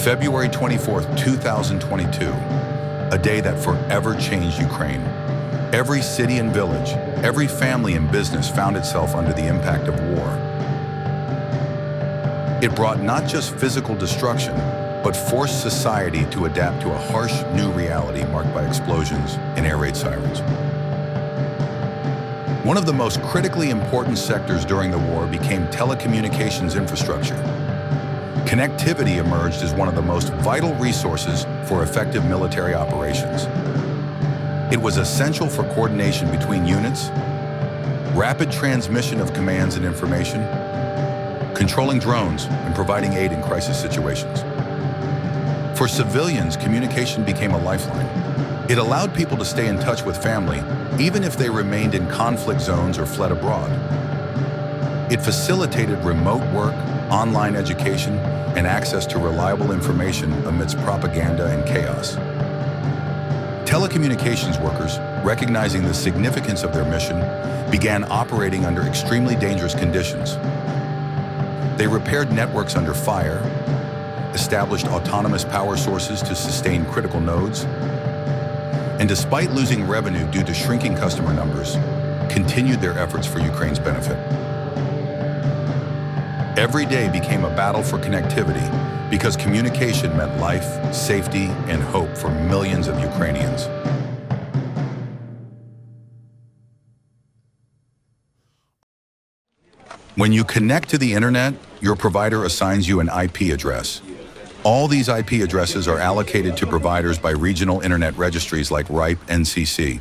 February 24th, 2022, a day that forever changed Ukraine. Every city and village, every family and business found itself under the impact of war. It brought not just physical destruction, but forced society to adapt to a harsh new reality marked by explosions and air raid sirens. One of the most critically important sectors during the war became telecommunications infrastructure. Connectivity emerged as one of the most vital resources for effective military operations. It was essential for coordination between units, rapid transmission of commands and information, controlling drones, and providing aid in crisis situations. For civilians, communication became a lifeline. It allowed people to stay in touch with family, even if they remained in conflict zones or fled abroad. It facilitated remote work, online education, and access to reliable information amidst propaganda and chaos. Telecommunications workers, recognizing the significance of their mission, began operating under extremely dangerous conditions. They repaired networks under fire, established autonomous power sources to sustain critical nodes, and despite losing revenue due to shrinking customer numbers, continued their efforts for Ukraine's benefit. Every day became a battle for connectivity because communication meant life, safety, and hope for millions of Ukrainians. When you connect to the internet, your provider assigns you an IP address. All these IP addresses are allocated to providers by regional internet registries like RIPE NCC.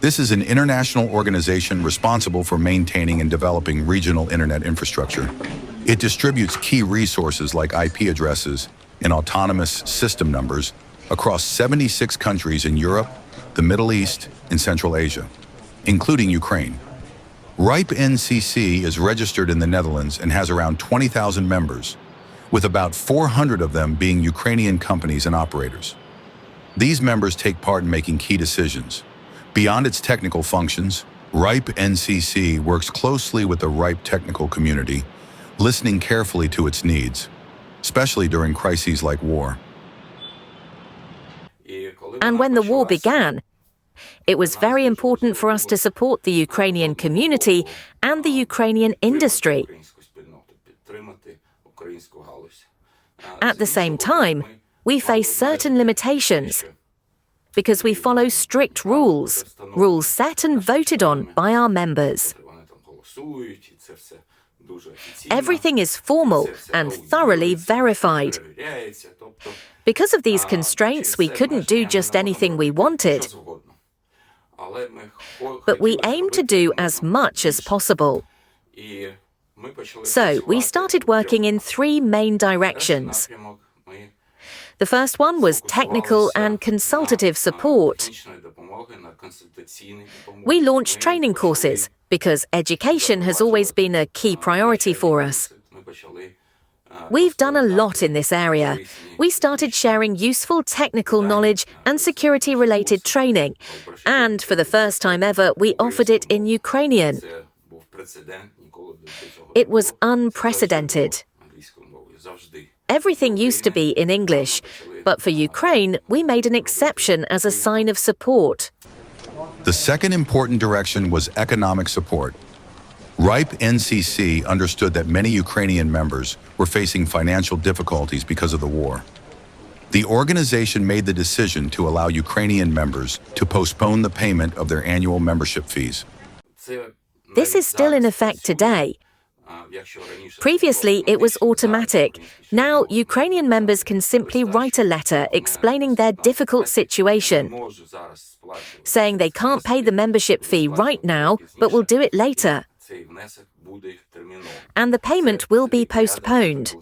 This is an international organization responsible for maintaining and developing regional internet infrastructure. It distributes key resources like IP addresses and autonomous system numbers across 76 countries in Europe, the Middle East, and Central Asia, including Ukraine. RIPE NCC is registered in the Netherlands and has around 20,000 members, with about 400 of them being Ukrainian companies and operators. These members take part in making key decisions. Beyond its technical functions, RIPE NCC works closely with the RIPE technical community, listening carefully to its needs, especially during crises like war. And when the war began, it was very important for us to support the Ukrainian community and the Ukrainian industry. At the same time, we face certain limitations because we follow strict rules set and voted on by our members. Everything is formal and thoroughly verified. Because of these constraints, we couldn't do just anything we wanted. But we aim to do as much as possible. So we started working in three main directions. The first one was technical and consultative support. We launched training courses because education has always been a key priority for us. We've done a lot in this area. We started sharing useful technical knowledge and security-related training, and for the first time ever, we offered it in Ukrainian. It was unprecedented. Everything used to be in English, but for Ukraine, we made an exception as a sign of support. The second important direction was economic support. RIPE NCC understood that many Ukrainian members were facing financial difficulties because of the war. The organization made the decision to allow Ukrainian members to postpone the payment of their annual membership fees. This is still in effect today. Previously, it was automatic. Now, Ukrainian members can simply write a letter explaining their difficult situation, saying they can't pay the membership fee right now, but will do it later. and the payment will be postponed.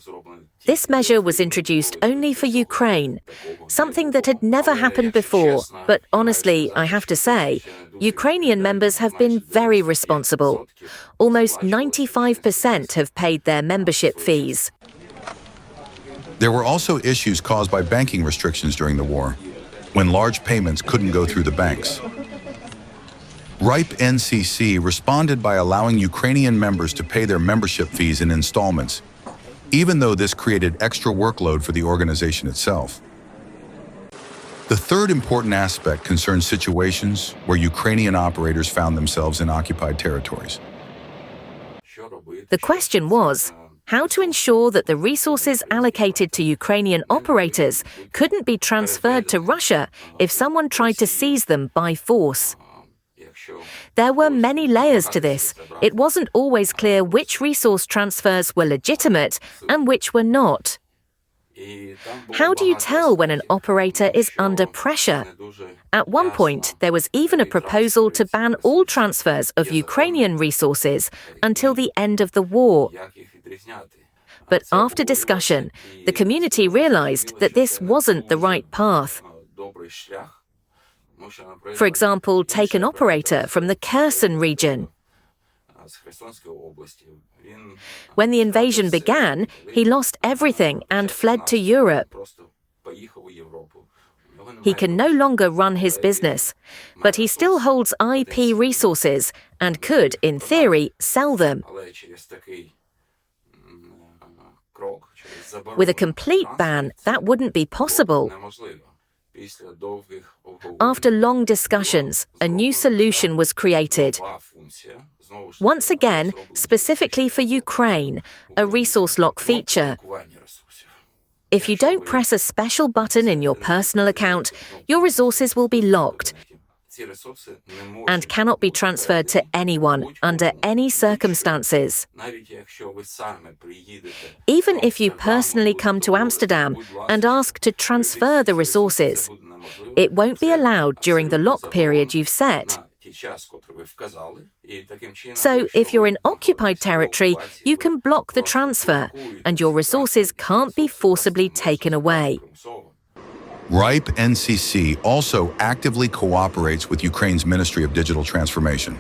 This measure was introduced only for Ukraine, something that had never happened before, but honestly, I have to say, Ukrainian members have been very responsible. Almost 95% have paid their membership fees. There were also issues caused by banking restrictions during the war, when large payments couldn't go through the banks. RIPE NCC responded by allowing Ukrainian members to pay their membership fees in installments, even though this created extra workload for the organization itself. The third important aspect concerns situations where Ukrainian operators found themselves in occupied territories. The question was, how to ensure that the resources allocated to Ukrainian operators couldn't be transferred to Russia if someone tried to seize them by force. There were many layers to this. It wasn't always clear which resource transfers were legitimate and which were not. How do you tell when an operator is under pressure? At one point, there was even a proposal to ban all transfers of Ukrainian resources until the end of the war. But after discussion, the community realized that this wasn't the right path. For example, take an operator from the Kherson region. When the invasion began, he lost everything and fled to Europe. He can no longer run his business, but he still holds IP resources and could, in theory, sell them. With a complete ban, that wouldn't be possible. After long discussions, a new solution was created. Once again, specifically for Ukraine, a resource lock feature. If you don't press a special button in your personal account, your resources will be locked and cannot be transferred to anyone under any circumstances. Even if you personally come to Amsterdam and ask to transfer the resources, it won't be allowed during the lock period you've set. So, if you're in occupied territory, you can block the transfer, and your resources can't be forcibly taken away. RIPE NCC also actively cooperates with Ukraine's Ministry of Digital Transformation.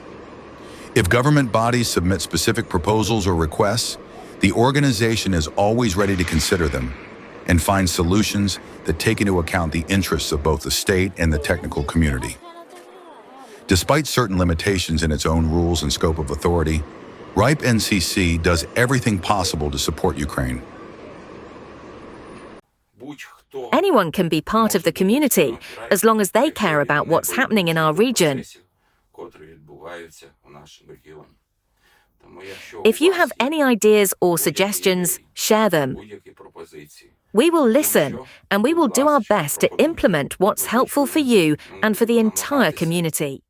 If government bodies submit specific proposals or requests, the organization is always ready to consider them and find solutions that take into account the interests of both the state and the technical community. Despite certain limitations in its own rules and scope of authority, RIPE NCC does everything possible to support Ukraine. Anyone can be part of the community, as long as they care about what's happening in our region. If you have any ideas or suggestions, share them. We will listen, and we will do our best to implement what's helpful for you and for the entire community.